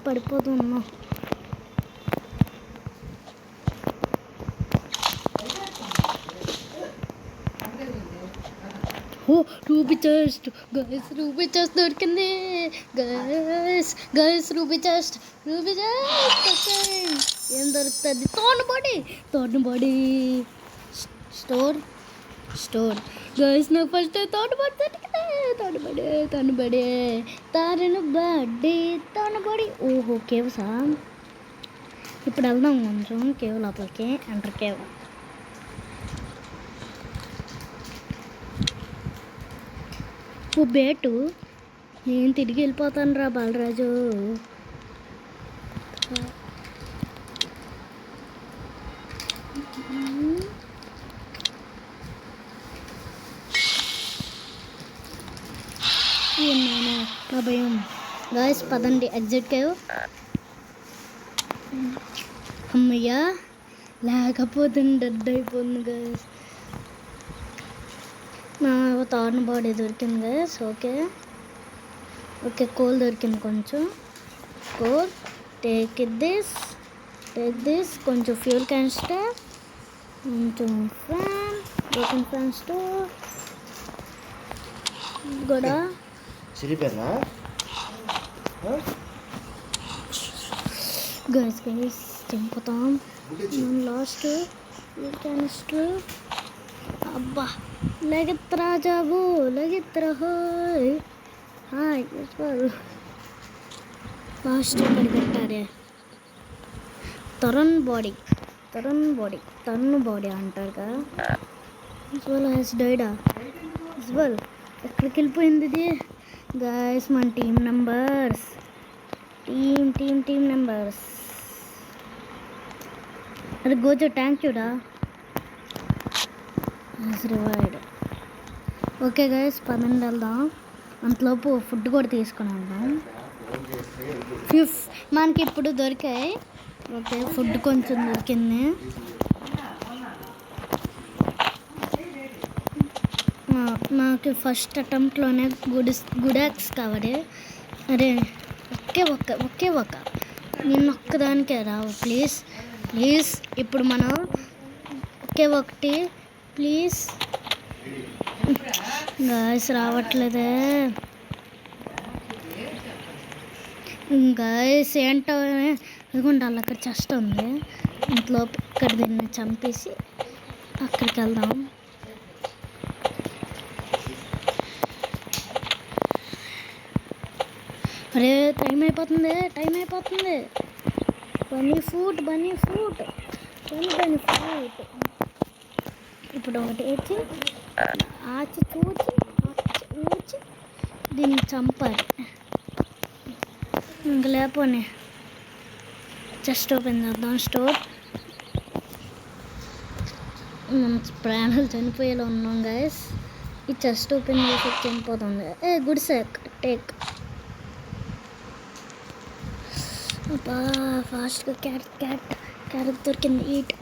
పడిపోతున్నా. ఓ ruby chest guys, ruby chest దొరికింది guys ruby chest ఏం దొరుకుతుంది? Third body store guys. నాకు ఫస్ట్ థర్డ్ బాడీ దొరికింది. Third body. ఓహో కేవ్సా. ఇప్పుడు వెళ్దాం కొంచెం కేవ్ లోపలికి. Enter cave. ఓ బేటు. నేను తిరిగి వెళ్ళిపోతాను రా బాలరాజు. నా భయం. గాయస్ పదండి ఎగ్జిట్ కేవ్. అమ్మయ్యా, లేకపోతే డెడ్ అయిపోతుంది గాయస్. నా థర్డ్ బాడీ దొరికింది గాయస్. ఓకే కోల్ దొరికింది కొంచెం. కోల్ టేక్ దిస్ కొంచెం ఫ్యూల్ క్యాన్స్టర్, కొంచెం బ్రోకెన్ ఫ్యాన్ స్టోర్ కూడా. గైస్ చంపుతాం. Last fuel canister. అబ్బా లెగెత్తరా జాబు, లెగెత్తరా. హాయ్ లాస్ట్ ఇక్కడ పెట్టారే. తరుణ్ బాడీ అంటారు కదా. డైడా ఎక్కడికి వెళ్ళిపోయింది ఇది? గాయస్ మన టీమ్ మెంబర్స్ అది గోజో ట్యాంక్ చూడా. రివైడ్. ఓకే గైస్ పదండి వెళ్దాం. అంతలోపు ఫుడ్ కూడా తీసుకుని వెళ్దాం. మనకి ఇప్పుడు దొరికాయి. ఓకే ఫుడ్ కొంచెం దొరికింది. నాకు ఫస్ట్ అటెంప్ట్లోనే గుడాక్స్ కావాలి. అరే ఒకే ఒక నేను ఒక్కదానికే రావు ప్లీజ్. ఇప్పుడు మనం ఒకే ఒకటి ప్లీజ్. గాయస్ రావట్లేదే. గాయస్ ఏంటో అనుకుంటా. అక్కడ చెస్ట్ ఉంది. ఇంట్లో ఇక్కడ దీన్ని చంపేసి అక్కడికి వెళ్దాం. అరే టైం అయిపోతుంది. బన్నీ ఫుట్ ఇప్పుడు ఒకటి వేసి ఊచి దీన్ని చంపాలి. ఇంక లేకపోనే చెస్ట్ ఓపెన్ చేద్దాం. స్టోర్. మనం ప్రాణాలు చనిపోయేలా ఉన్నాం గాయస్. ఈ చెస్ట్ ఓపెన్ చేసి చనిపోతుంది. గుడ్ సెక్ టేక్. అబ్బా ఫాస్ట్గా క్యారెట్ దొరికింది. Eat.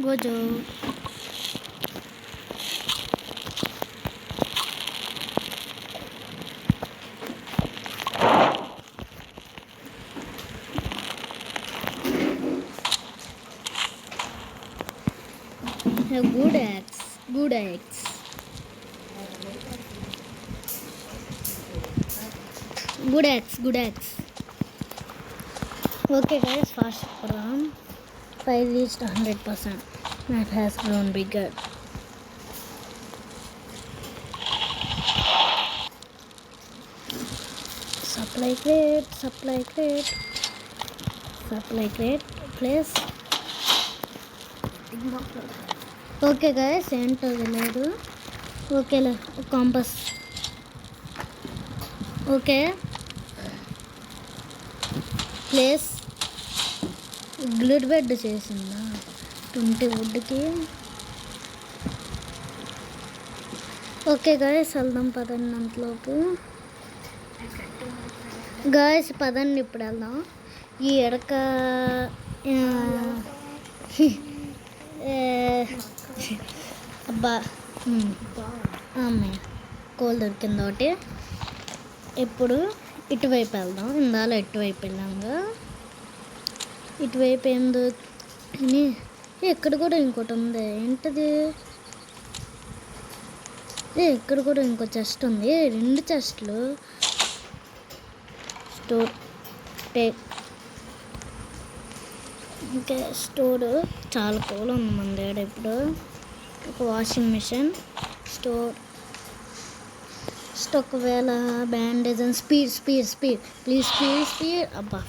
Gojo. Good axe. Okay guys, fast program. 5 reached 100%. Map has grown bigger. Supply crate, place. Okay guys, enter the level. Okay, compass. Okay. Place glide bed చేసిందా 20 వుడ్కి. Okay guys వెళ్దాం పదండి. అంతలోపు గాయస్ పదండి ఇప్పుడు వెళ్దాం. ఈ ఎడక అబ్బా కోల్ దొరికింది ఒకటి. ఇప్పుడు ఇటువైపు వెళ్దాం. ఇందాలో ఇటువైపు వెళ్ళాంగా. ఇటువైపు ఏందో ఇక్కడ కూడా ఇంకోటి ఉంది. ఏంటది? ఇక్కడ కూడా ఇంకో చెస్ట్ ఉంది. 2 చెస్ట్లు. Store take. ఇంకా స్టోర్ చాలా కూల్ ఉంది మన దగ్గర ఇప్పుడు. ఒక వాషింగ్ మిషన్, స్టోర్, ఒకవేళ bandage and speed please speed. అబ్బా